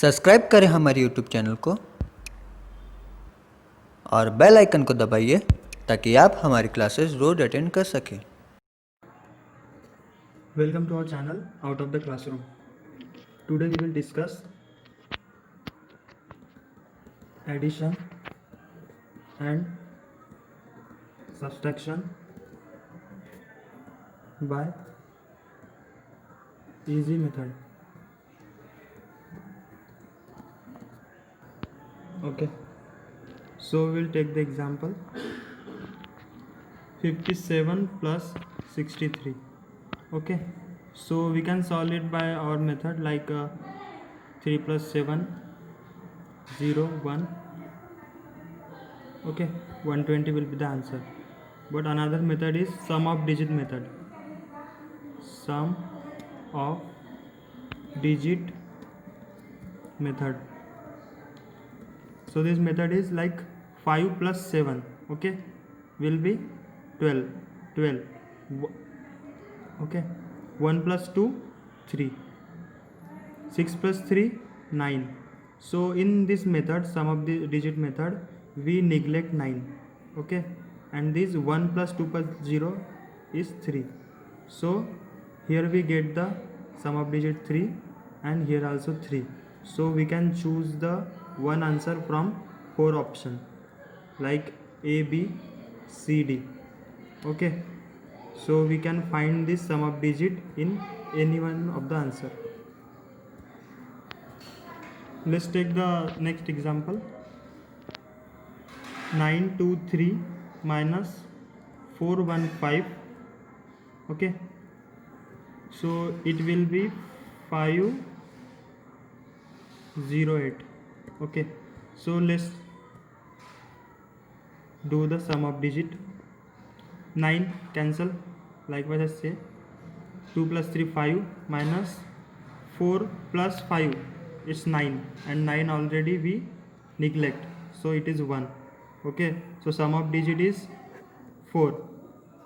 Subscribe करें हमारे YouTube channel को और बेल आइकन को दबाइए ताकि आप हमारी क्लासेस रोज अटेंड कर सकें। Welcome to our channel Out of the Classroom. Today we will discuss addition and subtraction by easy method. Okay, so we will take the example 57 plus 63. Okay, so we can solve it by our method like 3 plus 7 0 1. Okay, 120 will be the answer. But another method is sum of digit method. Sum of digit method. So this method is like 5 plus 7, okay, will be 12. Okay, 1 plus 2 3, 6 plus 3 9. So in this method, sum of the digit method, we neglect 9. Okay, and this 1 plus 2 plus 0 is 3. So here we get the sum of digit 3 and here also 3. So we can choose the one answer from 4 option like A, B, C, D. Okay, so we can find this sum of digit in any one of the answer. Let's take the next example. 923 minus 415. Okay, so it will be 508. Okay, so let's do the sum of digit. 9 cancel, likewise I say 2 plus 3 5 minus 4 plus 5 it's 9 and 9 already we neglect, so it is 1. Okay, so sum of digit is 4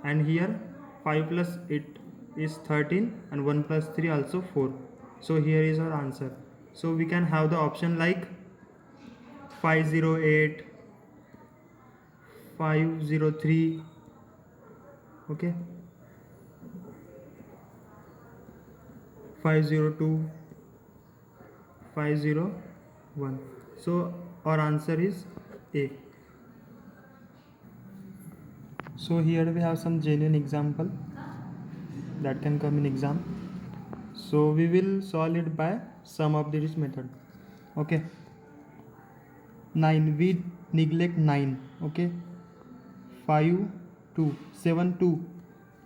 and here 5 plus 8 is 13 and 1 plus 3 also 4. So here is our answer. So we can have the option like 508, 503. Okay, 502, 501. So our answer is A. So here we have some genuine example that can come in exam. So we will solve it by sum of digits method. Okay, 9 we neglect 9. Okay, 5 2 7 2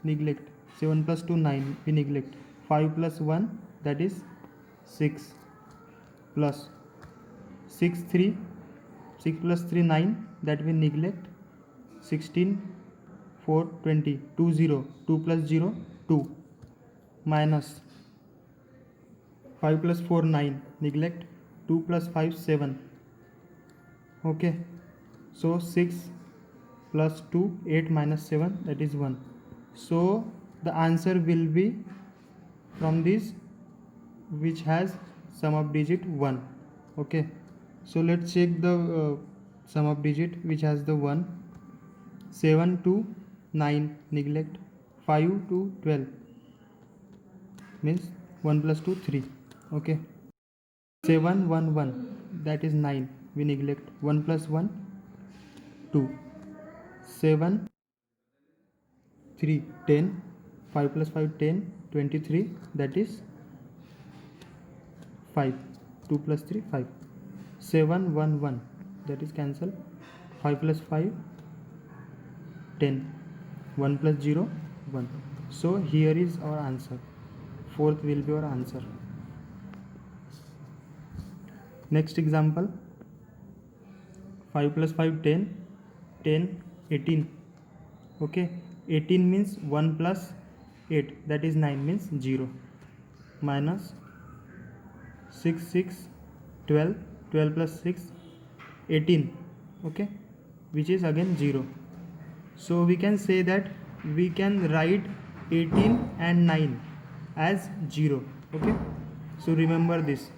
neglect, 7 plus 2 9 we neglect, 5 plus 1 that is 6 plus 6 3, 6 plus 3 9 that we neglect, 16 4 20 2 0, 2 plus 0 2 minus 5 plus 4 9 neglect, 2 plus 5 7. Okay, so 6 plus 2 8 minus 7 that is 1. So the answer will be from this which has sum of digit 1. Okay, so let's check the sum of digit which has the 1. 7 to 9 neglect, 5 to 12 means 1 plus 2 3. Okay, 7 1 1 that is 9 we neglect, 1 plus 1 2, 7 3 10, 5 plus 5 10 23 that is 5, 2 plus 3 5, 7 1 1 that is cancel, 5 plus 5 10, 1 plus 0 1. So here is our answer. Fourth will be our answer. Next example, 5 plus 5 10, 10 18. Okay, 18 means 1 plus 8 that is 9 means 0, minus 6 6 12, 12 plus 6 18. Okay, which is again 0. So we can say that we can write 18 and 9 as 0. Okay, so remember this.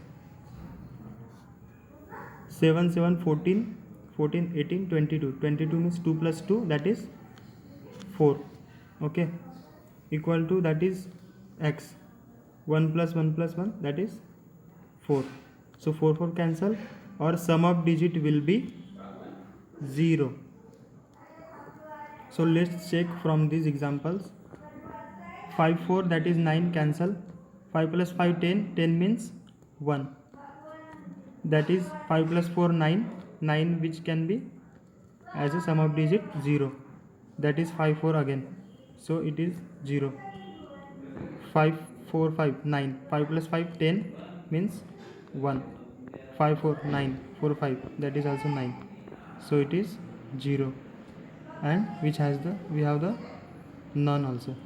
7 7 14, 14 18 22, 22 means 2 plus 2, that is 4. Okay, equal to, that is x. 1 plus 1 plus 1, that is 4. So 4 4 cancel, or sum of digit will be 0. So let's check from these examples. 5 4, that is 9, cancel. 5 plus 5 10, 10 means 1, that is 5 plus 4 9, 9 which can be as a sum of digit 0, that is 5 4 again, so it is 0. 5 4 5 9, 5 plus 5 10 means 1, 5 4 9 4 5, that is also 9, so it is 0. And which has the, we have the none also.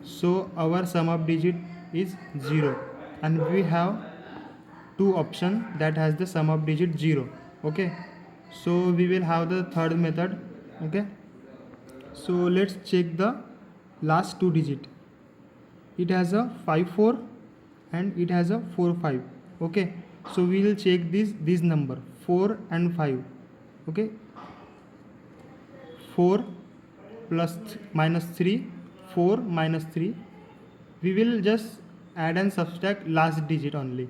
So our sum of digit is 0, and we have two option that has the sum of digit 0. Okay, so we will have the third method. Okay, so let's check the last two digit. It has a 5 4 and it has a 4 5. Okay, so we will check this number 4 and 5. Okay, 4 plus minus 3, 4 minus 3, we will just add and subtract last digit only.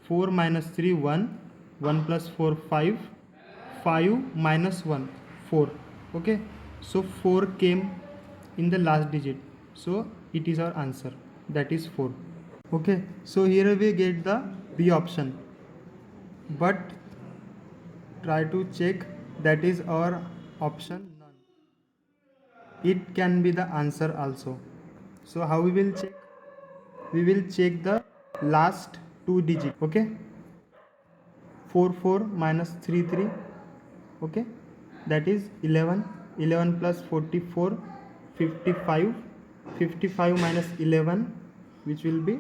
4 minus 3 1, 1 plus 4 5, 5 minus 1 4. Okay, so 4 came in the last digit, so it is our answer, that is 4. Okay, so here we get the B option, but try to check that is our option none. It can be the answer also. So how we will check? We will check the last two digit. Okay, 4 4 minus 3 3. Okay, that is 11. 11 plus 44, 55. 55 minus 11, which will be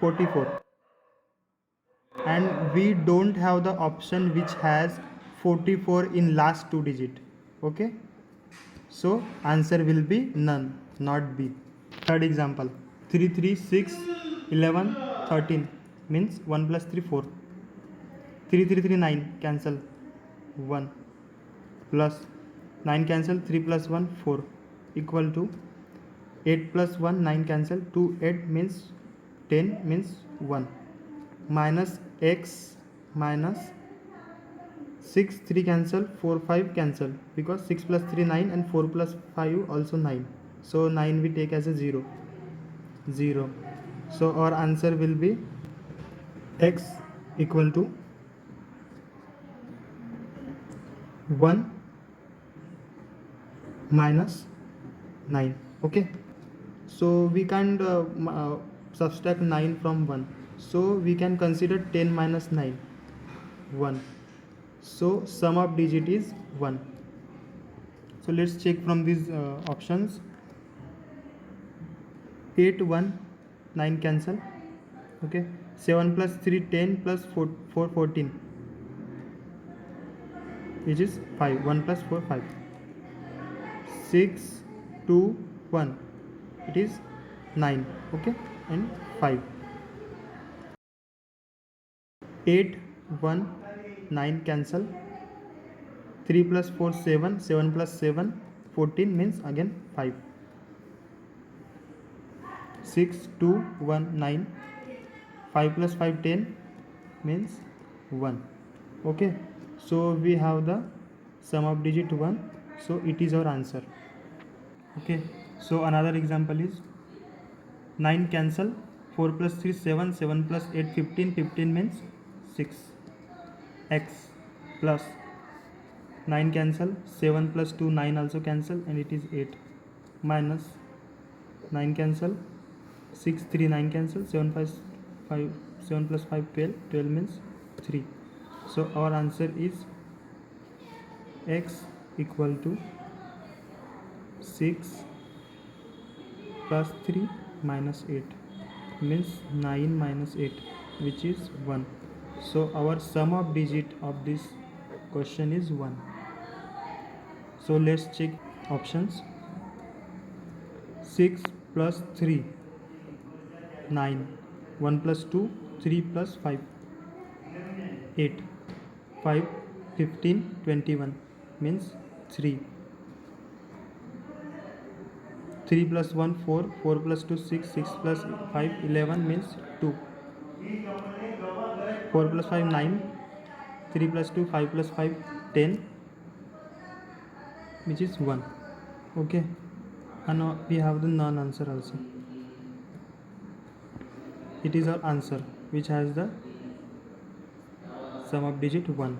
44. And we don't have the option which has 44 in last two digit. Okay, so answer will be none, not B. Third example, 3 3 6 11 13 means 1 plus 3 4. 3 3 3 9, cancel 1, plus 9 cancel, 3 plus 1 4, equal to 8 plus 1 9, cancel 2 8 means 10 means 1, minus x minus 6 3 cancel, 4 5 cancel, because 6 plus 3 9 and 4 plus 5 also 9, so 9 we take as a 0. So our answer will be x equal to 1 minus 9. Okay, so we can't subtract 9 from 1, so we can consider 10 minus 9 1. So sum of digit is 1. So let's check from these options. 8 1 9, cancel. Okay, 7 plus 3 10 plus 4 14, which is 5. 1 plus 4 5. 6 2 1, it is 9. Okay, and 5. 8 1 9, cancel. 3 plus 4 7, 7 plus 7 14 means again 5. 6 2 1 9, 5 plus 5 10 means 1. Okay, so we have the sum of digit 1, so it is our answer. Okay, so another example is 9 cancel, 4 plus 3 7, 7 plus 8 15, 15 means 6, x plus 9 cancel, 7 plus 2 9 also cancel, and it is 8, minus 9 cancel, 6 3 9 cancel, 7 plus 5 7 plus 5 12, 12 means 3. So our answer is x equal to 6 plus 3 minus 8 means 9 minus 8, which is 1. So our sum of digit of this question is 1. So let's check options. 6 plus 3 9, 1 plus 2 3 plus 5 8, 5, 15, 21 means 3. 3 plus 1 4, 4 plus 2 6, 6 plus 5 11 means 2. 4 plus 5 9, 3 plus 2 5 plus 5 10 which is 1. Okay, and now we have the non answer also. It is our answer which has the sum of digit 1.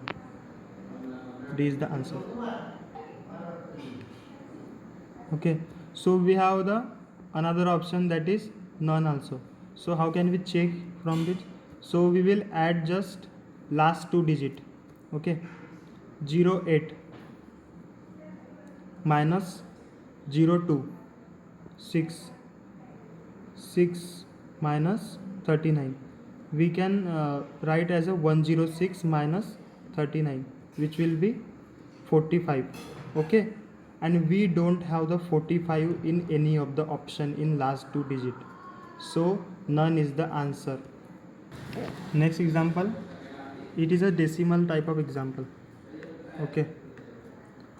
D is the answer. Okay, so we have the another option that is none also. So how can we check from this? So we will add just last 2 digit. Okay, 08 minus 02, 6 minus 39. We can write as a 106 minus 39 which will be 45. Okay, and we don't have the 45 in any of the option in last 2 digit, so none is the answer. Next example, it is a decimal type of example. Okay,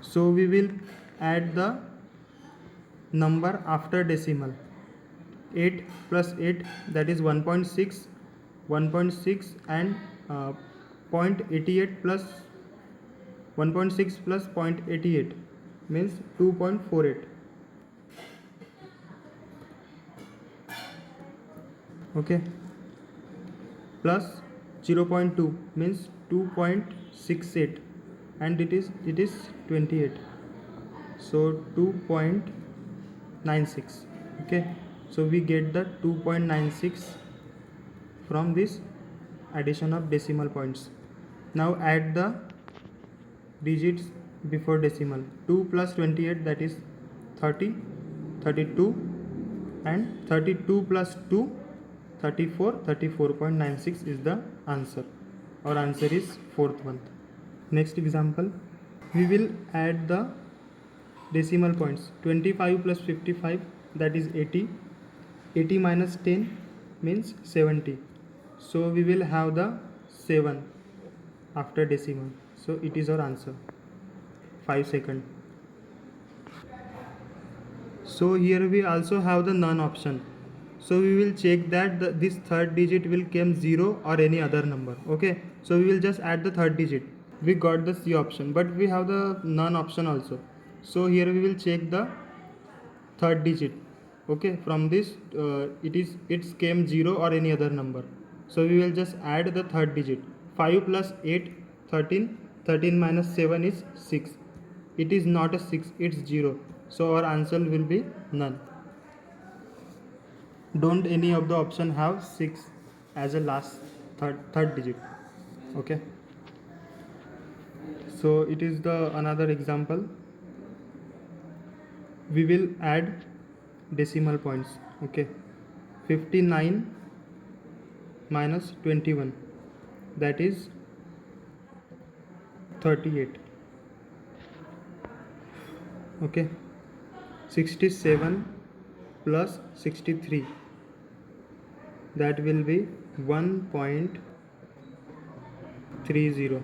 so we will add the number after decimal. 8 plus 8 that is 1.6, 1.6 and 0.88 plus 1.6 plus 0.88 means 2.48. Okay, plus 0.2 means 2.68 and it is 28, so 2.96. okay, so we get the 2.96 from this addition of decimal points. Now add the digits before decimal. 2 plus 28 that is 30, 32 and 32 plus 2 34, 34.96 is the answer. Our answer is fourth one. Next example, we will add the decimal points. 25 plus 55 that is 80, 80 minus 10 means 70, so we will have the 7 after decimal, so it is our answer. 5 seconds. So here we also have the none option, so we will check that this third digit will come 0 or any other number. Okay, so we will just add the third digit. We got the C option, but we have the none option also, so here we will check the third digit. Okay, from this it's came 0 or any other number, so we will just add the third digit. 5 plus 8 13, 13 minus 7 is 6. It is not a 6, it's 0, so our answer will be none. Don't any of the option have 6 as a last third digit. Okay, so it is the another example. We will add decimal points. Okay, 59 minus 21 that is 38. Okay, 67 plus 63 that will be 1.30.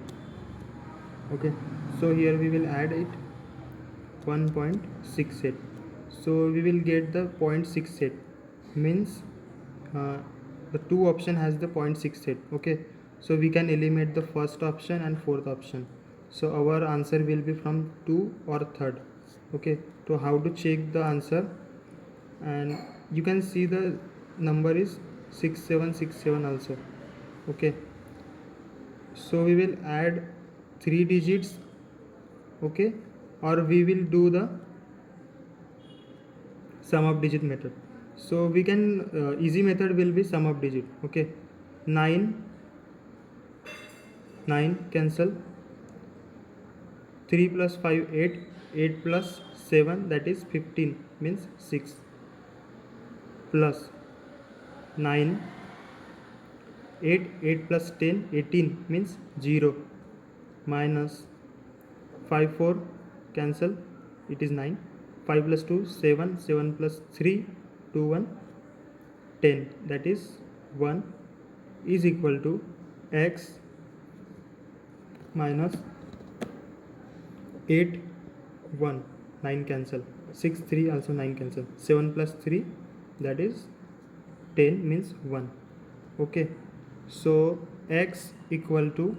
okay, so here we will add it 1.68, so we will get the 0.68 means the two option has the 0.68. okay, so we can eliminate the first option and fourth option, so our answer will be from 2 or third. Okay, so how to check the answer, and you can see the number is 6767 also. Okay, so we will add 3 digits. Okay, or we will do the sum of digit method. So we can easy method will be sum of digit. Okay, 9 cancel, 3 plus 5 8, 8 plus 7 that is 15 means 6, plus 9, 8, 8 plus 10 18 means 0, minus 5 4 cancel, it is 9, 5 plus 2 7, 7 plus 3 2 1 10 that is 1 is equal to x minus 8 1 9 cancel, 6 3 also 9 cancel, 7 plus 3 that is 10 means 1. Okay, so x equal to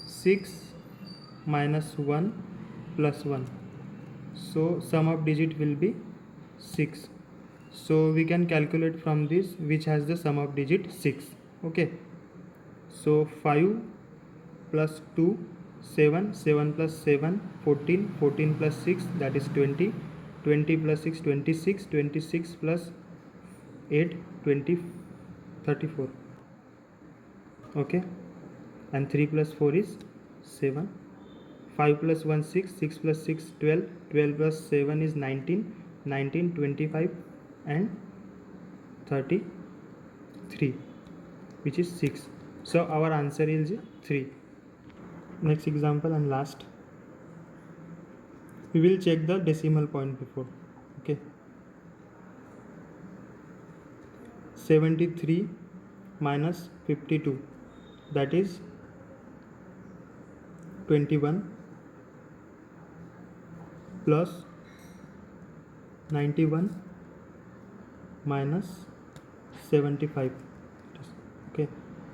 6 minus 1 plus 1, so sum of digit will be 6. So we can calculate from this which has the sum of digit 6. Okay, so 5 plus 2 7, 7 plus 7 14, 14 plus 6 that is 20, 20 plus 6 26, 26 plus 8 20, 34. Okay, and 3 plus 4 is 7, 5 plus 1 6, 6 plus 6 12, 12 plus 7 is 19, 19 25 and 33, which is 6. So our answer is 3. Next example and last, we will check the decimal point before. Okay, 73 minus 52 that is 21 plus 91 minus 75. Okay,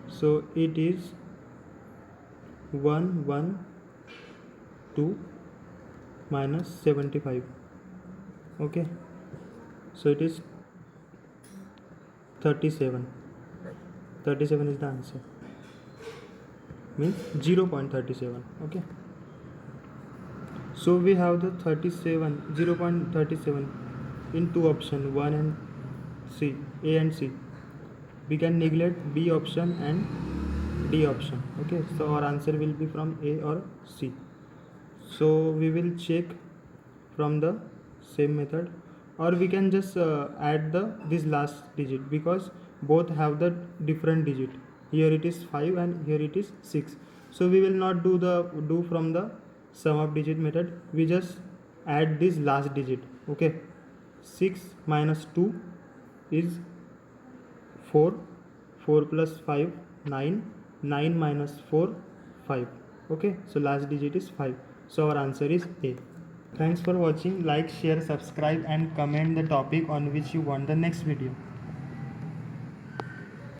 so it is 112 minus 75. Okay, so it is 37. 37 is the answer, means 0.37. Okay, so we have the 0.37 in two options, 1 and C, A and C. We can neglect B option and D option. Okay, so our answer will be from A or C. So we will check from the same method, or we can just add this last digit, because both have the different digit. Here it is 5 and here it is 6. So we will not do from the sum of digit method. We just add this last digit. Okay, 6 minus 2 is 4, 4 plus 5 9, 9 minus 4 5. Okay, so last digit is 5. So our answer is A. Thanks for watching. Like, share, subscribe and comment the topic on which you want the next video.